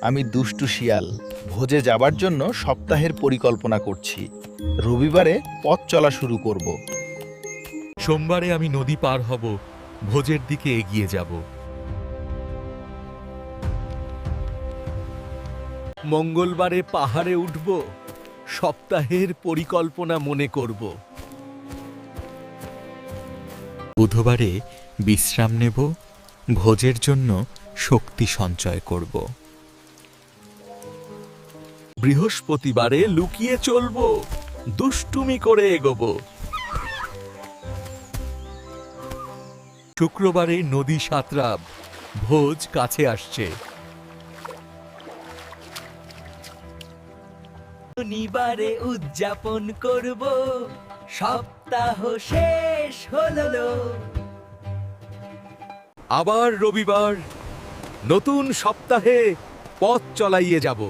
আমি দুষ্টু শিয়াল ভোজে যাবার জন্য সপ্তাহের পরিকল্পনা করছি। রবিবারে পথ চলা শুরু করব। সোমবারে আমি নদী পার হব, ভোজের দিকে এগিয়ে যাব। মঙ্গলবারে পাহাড়ে উঠব, সপ্তাহের পরিকল্পনা মনে করব। বুধবারে বিশ্রাম নেব, ভোজের জন্য শক্তি সঞ্চয় করব। বৃহস্পতিবারে লুকিয়ে চলব, দুষ্টুমি করে এগোব। শুক্রবারে নদী সাঁতরাব, ভোজ কাছে আসছে। শনিবারে উদযাপন করব, সপ্তাহ শেষ হলো। আবার রবিবার, নতুন সপ্তাহে পথ চলাইয়ে যাব।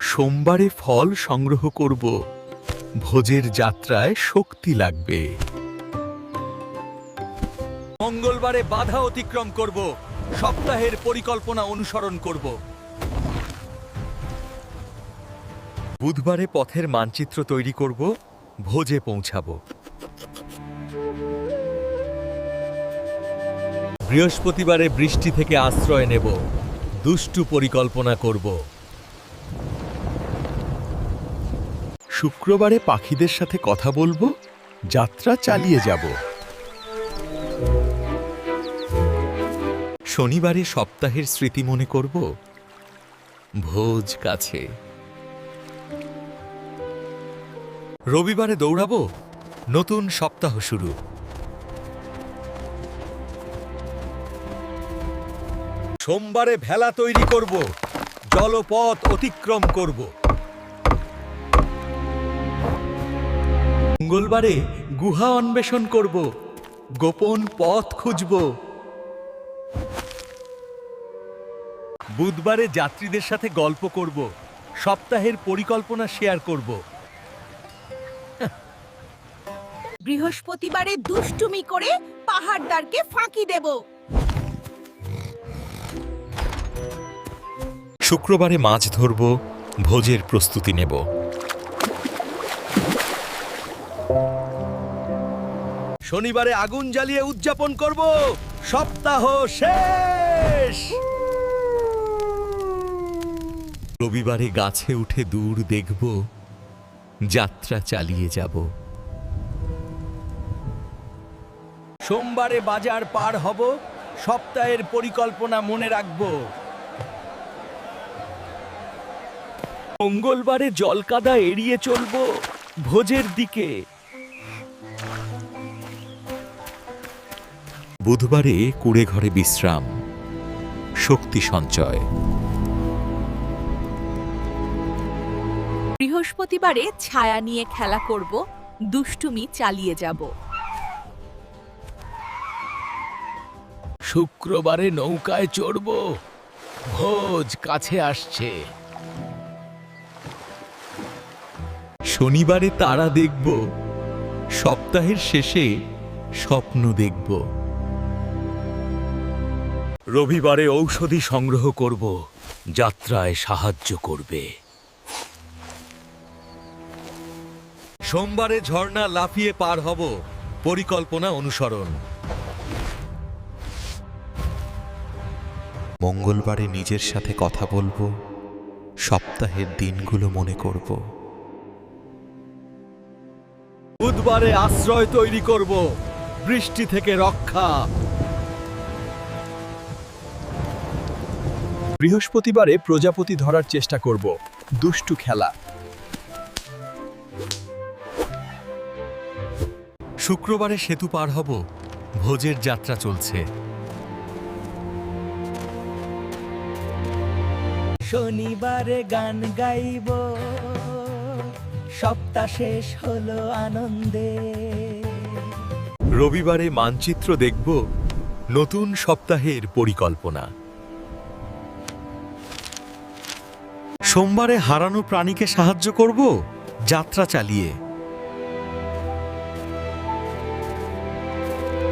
সোমবারে ফল সংগ্রহ করব, ভোজের যাত্রায় শক্তি লাগবে। মঙ্গলবারে বাধা অতিক্রম করব, সপ্তাহের পরিকল্পনা অনুসরণ করব। বুধবারে পথের মানচিত্র তৈরি করব, ভোজে পৌঁছাব। বৃহস্পতিবারে বৃষ্টি থেকে আশ্রয় নেব, দুষ্টু পরিকল্পনা করব। শুক্রবারে পাখিদের সাথে কথা বলবো, যাত্রা চালিয়ে যাব। শনিবারে সপ্তাহের স্মৃতি মনে করব, ভোজ কাছে। রবিবারে দৌড়াবো, নতুন সপ্তাহ শুরু। সোমবারে ভেলা তৈরি করব, জলপথ অতিক্রম করব। মঙ্গলবারে গুহা অন্বেষণ করব, গোপন পথ খুঁজব। বুধবারে যাত্রীদের সাথে গল্প করব, সপ্তাহের পরিকল্পনা শেয়ার করব। বৃহস্পতিবারে দুষ্টুমি করে পাহাড়দারকে ফাঁকি দেব। শুক্রবারে মাছ ধরব, ভোজের প্রস্তুতি নেব। শনিবারে আগুন জ্বালিয়ে উদযাপন করব, সপ্তাহ শেষ। রবিবারে গাছে উঠে দূর দেখব, যাত্রা চালিয়ে যাব। সোমবারে বাজার পার হব, সপ্তাহের পরিকল্পনা মনে রাখব। মঙ্গলবারে জলকাদা এড়িয়ে চলব, ভোজের দিকে। বুধবারে কুড়ে ঘরে বিশ্রাম, শক্তি সঞ্চয়। বৃহস্পতিবারে ছায়া নিয়ে খেলা করব, দুষ্টুমি চালিয়ে যাব। শুক্রবারে নৌকায় চড়ব, ভোজ কাছে আসছে। শনিবারে তারা দেখব, সপ্তাহের শেষে স্বপ্ন দেখব। রবিবারে ঔষধি সংগ্রহ করব, যাত্রায় সাহায্য করবে। সোমবারে ঝর্ণা লাফিয়ে পার হব, পরিকল্পনা অনুসরণ। মঙ্গলবারে নিজের সাথে কথা বলবো, সপ্তাহের দিনগুলো মনে করব। বুধবারে আশ্রয় তৈরি করব, বৃষ্টি থেকে রক্ষা। বৃহস্পতিবারে প্রজাপতি ধরার চেষ্টা করব, দুষ্টু খেলা। শুক্রবারে সেতু পার হব, ভোজের যাত্রা চলছে। শনিবারে গান গাইব, সপ্তাহ শেষ হলো আনন্দে। রবিবারে মানচিত্র দেখব, নতুন সপ্তাহের পরিকল্পনা। সোমবারে হারানো প্রাণীকে সাহায্য করব, যাত্রা চালিয়ে।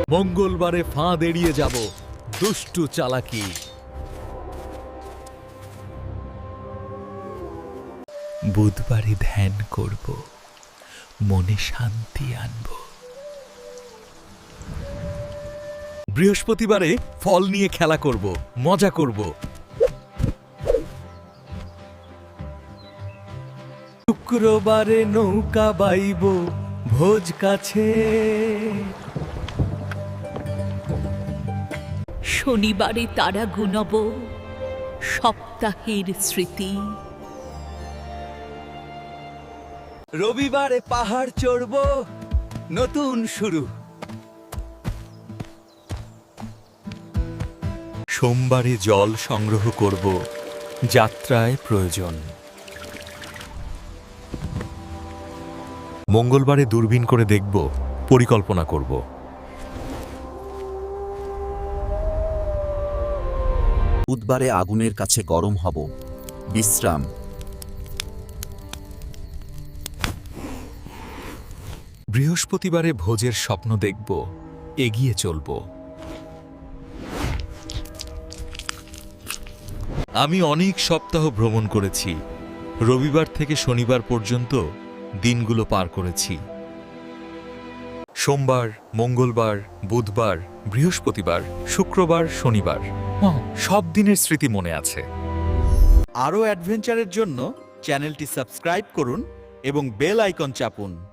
মঙ্গলবারে ফাঁদ এড়িয়ে যাব, দুষ্টু চালাকি। বুধবারে ধ্যান করব, মনে শান্তি আনব। বৃহস্পতিবারে ফল নিয়ে খেলা করব, মজা করব। শুক্রবারে নৌকা বাইব, ভোজ কাছে। শনিবারে তারা গুনব, সপ্তাহের স্মৃতি। রবিবারে পাহাড় চড়ব, নতুন শুরু। সোমবারে জল সংগ্রহ করব, যাত্রায় প্রয়োজন। মঙ্গলবারে দূরবীন করে দেখব, পরিকল্পনা করব। বুধবারে আগুনের কাছে গরম হব, বিশ্রাম। বৃহস্পতিবারে ভোজের স্বপ্ন দেখব, এগিয়ে চলব। আমি অনেক সপ্তাহ ভ্রমণ করেছি। রবিবার থেকে শনিবার পর্যন্ত দিনগুলো পার করেছি। সোমবার, মঙ্গলবার, বুধবার, বৃহস্পতিবার, শুক্রবার, শনিবার, সব দিনের স্মৃতি মনে আছে। আরও অ্যাডভেঞ্চারের জন্য চ্যানেলটি সাবস্ক্রাইব করুন এবং বেল আইকন চাপুন।